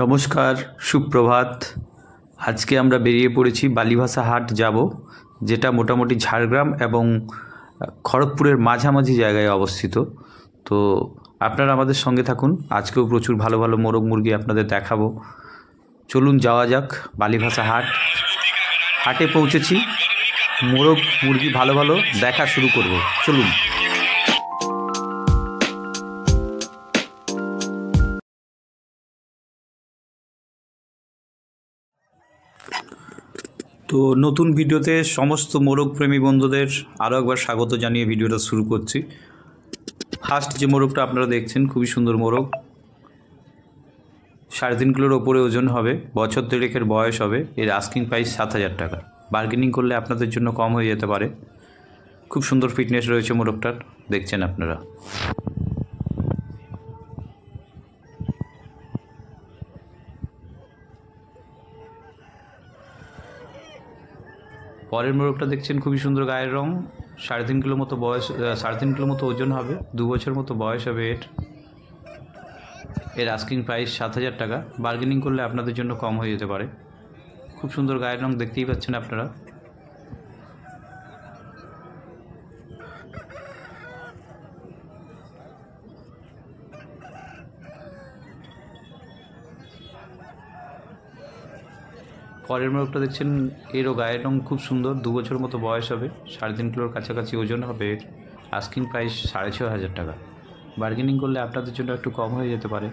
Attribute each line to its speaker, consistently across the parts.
Speaker 1: নমস্কার, সুপ্রভাত। আজকে আমরা বেরিয়ে পড়েছি বালিভাষা হাট যাব, যেটা মোটামুটি ঝাড়গ্রাম এবং খড়গপুরের মাঝামাঝি জায়গায় অবস্থিত। তো আপনারা আমাদের সঙ্গে থাকুন। আজকেও প্রচুর ভালো ভালো মোরগ মুরগি আপনাদের দেখাবো। চলুন যাওয়া যাক বালিভাষা হাট। হাটে পৌঁছেছি, মোরগ মুরগি ভালো ভালো দেখা শুরু করব। চলুন। তো নতুন ভিডিওতে সমস্ত মোরগ প্রেমী বন্ধুদের আরও একবার স্বাগত জানিয়ে ভিডিওটা শুরু করছি। ফার্স্ট যে মোরগটা আপনারা দেখছেন, খুবই সুন্দর মোরগ। 3.5 কিলোর ওপরে ওজন হবে, বছর দেড়েকের বয়স হবে। এর আস্কিং প্রাইস 7,000 টাকা। বার্গেনিং করলে আপনাদের জন্য কম হয়ে যেতে পারে। খুব সুন্দর ফিটনেস রয়েছে মোরগটার, দেখছেন আপনারা। পরের মোরগটা দেখছেন, খুবই সুন্দর গায়ের রং। 3.5 কিলো মতো বয়স, 3.5 কিলো মতো ওজন হবে, 2 বছর মতো বয়স হবে এর আস্কিং প্রাইস 7,000 টাকা। বার্গেনিং করলে আপনাদের জন্য কম হয়ে যেতে পারে। খুব সুন্দর গায়ের রং, দেখতেই পাচ্ছেন আপনারা। পরের মোরগটা দেখছেন, এরও গায়ের রং খুব সুন্দর, 2 বছর মতো বয়স হবে, 3.5 কিলোর কাছাকাছি ওজন হবে। এর আস্কিং প্রাইস 6,500 টাকা। বার্গেনিং করলে আপনাদের জন্য একটু কম হয়ে যেতে পারে।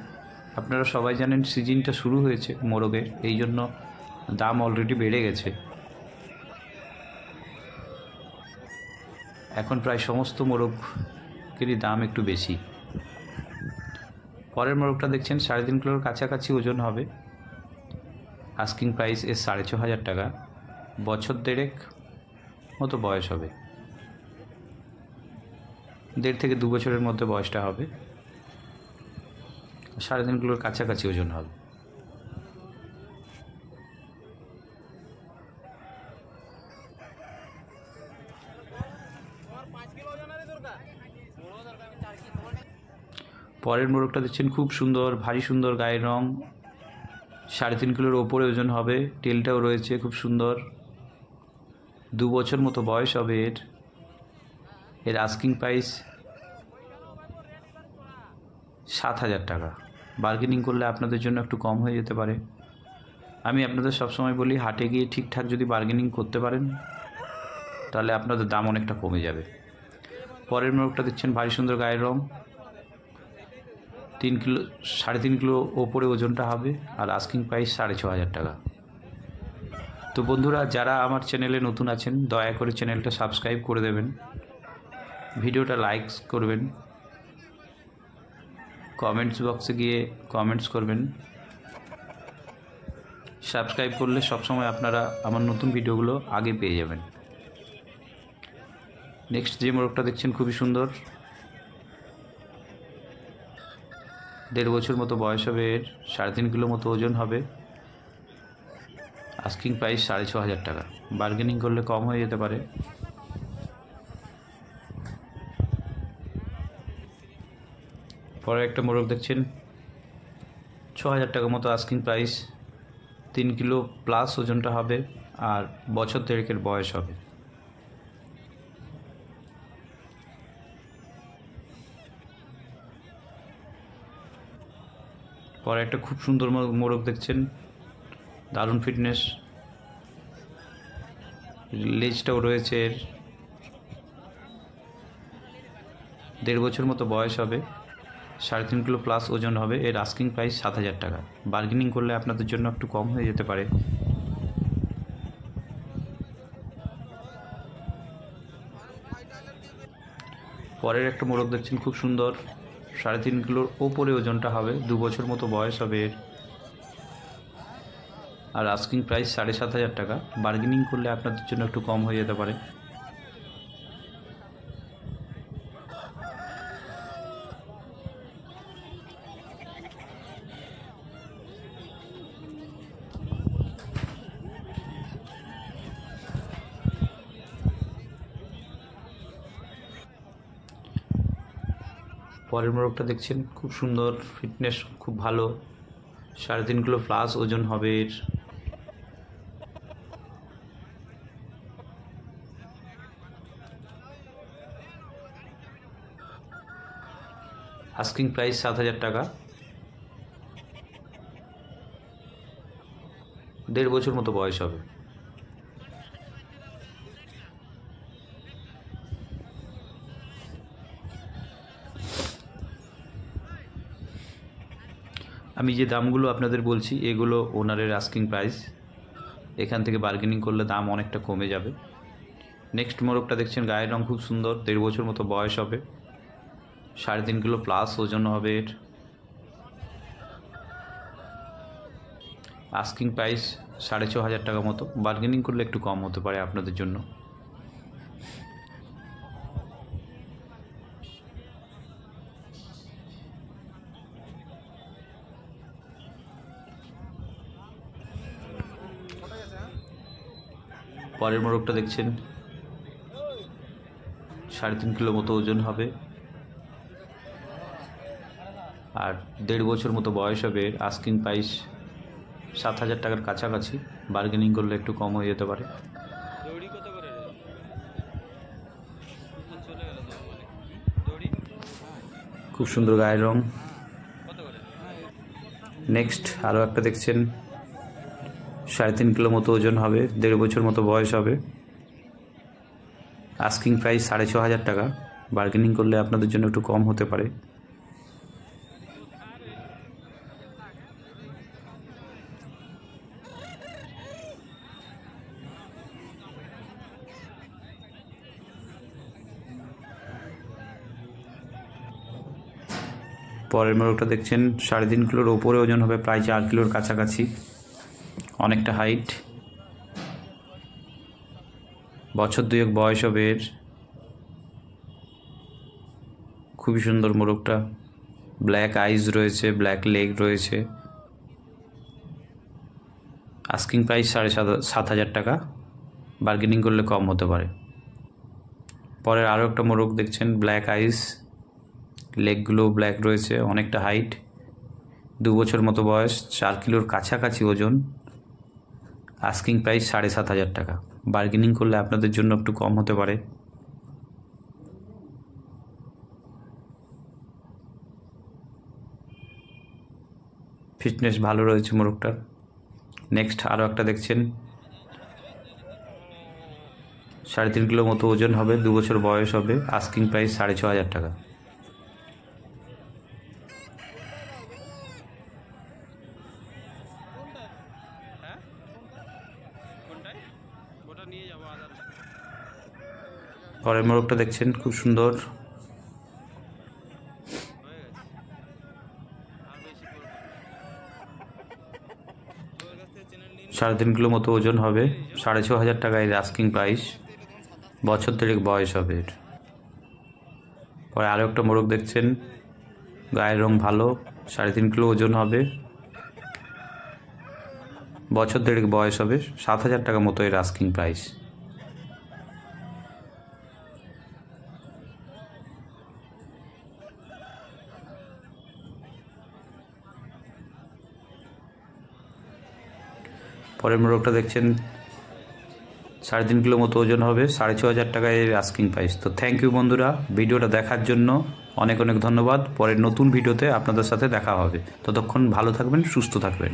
Speaker 1: আপনারা সবাই জানেন সিজনটা শুরু হয়েছে মোরগের, এই জন্য দাম অলরেডি বেড়ে গেছে। এখন প্রায় সমস্ত মোরগেরই দাম একটু বেশি। পরের মোরগটা দেখছেন, 3.5 কিলোর কাছাকাছি ওজন হবে। আস্কিং প্রাইস এর 6,500 টাকা। বছর দেড়েক মতো বয়স হবে, 1.5 থেকে 2 বছরের মধ্যে বয়সটা হবে। 3.5 কিলোর কাছাকাছি ওজন হবে। পরের মোরগটা দেখছেন, খুব সুন্দর, ভারী সুন্দর গায়ের রং, 3.5 কিলোর ওপরে ওজন হবে। টেলটাও রয়েছে খুব সুন্দর, 2 বছর মতো বয়স হবে এর আস্কিং প্রাইস 7,000 টাকা। বার্গেনিং করলে আপনাদের জন্য একটু কম হয়ে যেতে পারে। আমি আপনাদের সবসময় বলি, হাটে গিয়ে ঠিকঠাক যদি বার্গেনিং করতে পারেন তাহলে আপনাদের দাম অনেকটা কমে যাবে। পরের মোরগটা দেখছেন, ভারী সুন্দর গায়ের রং, 3 কিলো 3.5 কিলো ওপরে ওজনটা হবে, আর আস্কিং প্রাইস 6,500 টাকা। তো বন্ধুরা, যারা আমার চ্যানেলে নতুন আছেন, দয়া করে চ্যানেলটা সাবস্ক্রাইব করে দেবেন, ভিডিওটা লাইক করবেন, কমেন্টস বক্সে গিয়ে কমেন্টস করবেন। সাবস্ক্রাইব করলে সবসময় আপনারা আমার নতুন ভিডিওগুলো আগে পেয়ে যাবেন। নেক্সট যে মোরগটা দেখছেন, খুবই সুন্দর, 1.5 বছর মতো বয়স হবে এর, 3.5 কিলো মতো ওজন হবে। আস্কিং প্রাইস 6,500 টাকা। বার্গেনিং করলে কম হয়ে যেতে পারে। পরে একটা মোরগ দেখছেন, 6,000 টাকা মতো আস্কিং প্রাইস, 3 কিলো প্লাস ওজনটা হবে, আর বছর দেড়েকের বয়স হবে। পরে একটা খুব সুন্দর মোরগ দেখছেন, দারুণ ফিটনেস, লেজটাও রয়েছে এর, 1.5 বছর মতো বয়স হবে, 3.5 কিলো প্লাস ওজন হবে। এর আস্কিং প্রাইস 7,000 টাকা। বার্গেনিং করলে আপনাদের জন্য একটু কম হয়ে যেতে পারে। পরের একটা মোরগ দেখছেন, খুব সুন্দর, 3.5 কিলোর ওপরে ওজনটা হবে, 2 বছর মতো বয়স হবে এর, আর আস্কিং প্রাইস 7,500 টাকা। বার্গেনিং করলে আপনাদের জন্য একটু কম হয়ে যেতে পারে। পরের মোরগটা দেখছেন, খুব সুন্দর, ফিটনেস খুব ভালো, 3.5 কিলো প্লাস ওজন হবে এর। আস্কিং প্রাইস 7,000 টাকা। 1.5 বছর মতো বয়স হবে। আমি যে দামগুলো আপনাদের বলছি এগুলো ওনারের আস্কিং প্রাইস, এখান থেকে বার্গেনিং করলে দাম অনেকটা কমে যাবে। নেক্সট মোরগটা দেখছেন, গায়ের রং খুব সুন্দর, 1.5 বছর মতো বয়স হবে, 3.5 কিলো প্লাস ওজন হবে এর। আস্কিং প্রাইস 6,500 টাকা মতো, বার্গেনিং করলে একটু কম হতে পারে আপনাদের জন্য। পরের মোরগটা দেখছেন, 3.5 কিলো মতো ওজন হবে আর 1.5 বছর মতো বয়স হবে। আস্কিং প্রাইস 7,000 টাকার কাছাকাছি, বার্গেনিং করলে একটু কম হয়ে যেতে পারে। খুব সুন্দর গায়ের রং। নেক্সট আরও একটা দেখছেন, 3.5 কিলো মতো ওজন হবে, 1.5 বছর মতো বয়স হবে। আস্কিং প্রাইস 6,500 টাকা, বার্গেনিং করলে আপনাদের জন্য একটু কম হতে পারে। পরের মোরগটা দেখছেন, 3.5 কিলোর ওপরে ওজন হবে, প্রায় 4 কিলোর কাছাকাছি, অনেকটা হাইট, বছর 2 বয়স হবে এর। খুবই সুন্দর মোরগটা, ব্ল্যাক আইজ রয়েছে, ব্ল্যাক লেগ রয়েছে। আস্কিং প্রাইস 7,500 টাকা, বার্গেনিং করলে কম হতে পারে। পরের আরও একটা মোরগ দেখছেন, ব্ল্যাক আইজ, লেগগুলো ব্ল্যাক রয়েছে, অনেকটা হাইট, 2 বছর মতো বয়স, 4 কিলোর কাছাকাছি ওজন। আস্কিং প্রাইস 7,500 টাকা, বার্গেনিং করলে আপনাদের জন্য একটু কম হতে পারে। ফিটনেস ভালো রয়েছে মোরগটার। নেক্সট আরও একটা দেখছেন, 3.5 কিলো মতো ওজন হবে, 2 বছর বয়স হবে। আস্কিং প্রাইস 6,500 টাকা। পরের মোরগটা দেখছেন, খুব সুন্দর, সাড়ে 3 কিলো মতো ওজন হবে, 6,500 টাকা এর আস্কিং প্রাইস, বছর 3 বয়স হবে এর। পরে আরও একটা মোরগ দেখছেন, গায়ের রং ভালো, 3.5 কিলো ওজন হবে, বছর 1.5 বয়স হবে, 7,000 টাকা মতো এর আস্কিং প্রাইস। পরের মোরগটা দেখছেন, 3.5 কিলো মতো ওজন হবে, 6,500 টাকা এর আস্কিং প্রাইস। তো থ্যাংক ইউ বন্ধুরা, ভিডিওটা দেখার জন্য অনেক অনেক ধন্যবাদ। পরের নতুন ভিডিওতে আপনাদের সাথে দেখা হবে, ততক্ষণ ভালো থাকবেন, সুস্থ থাকবেন।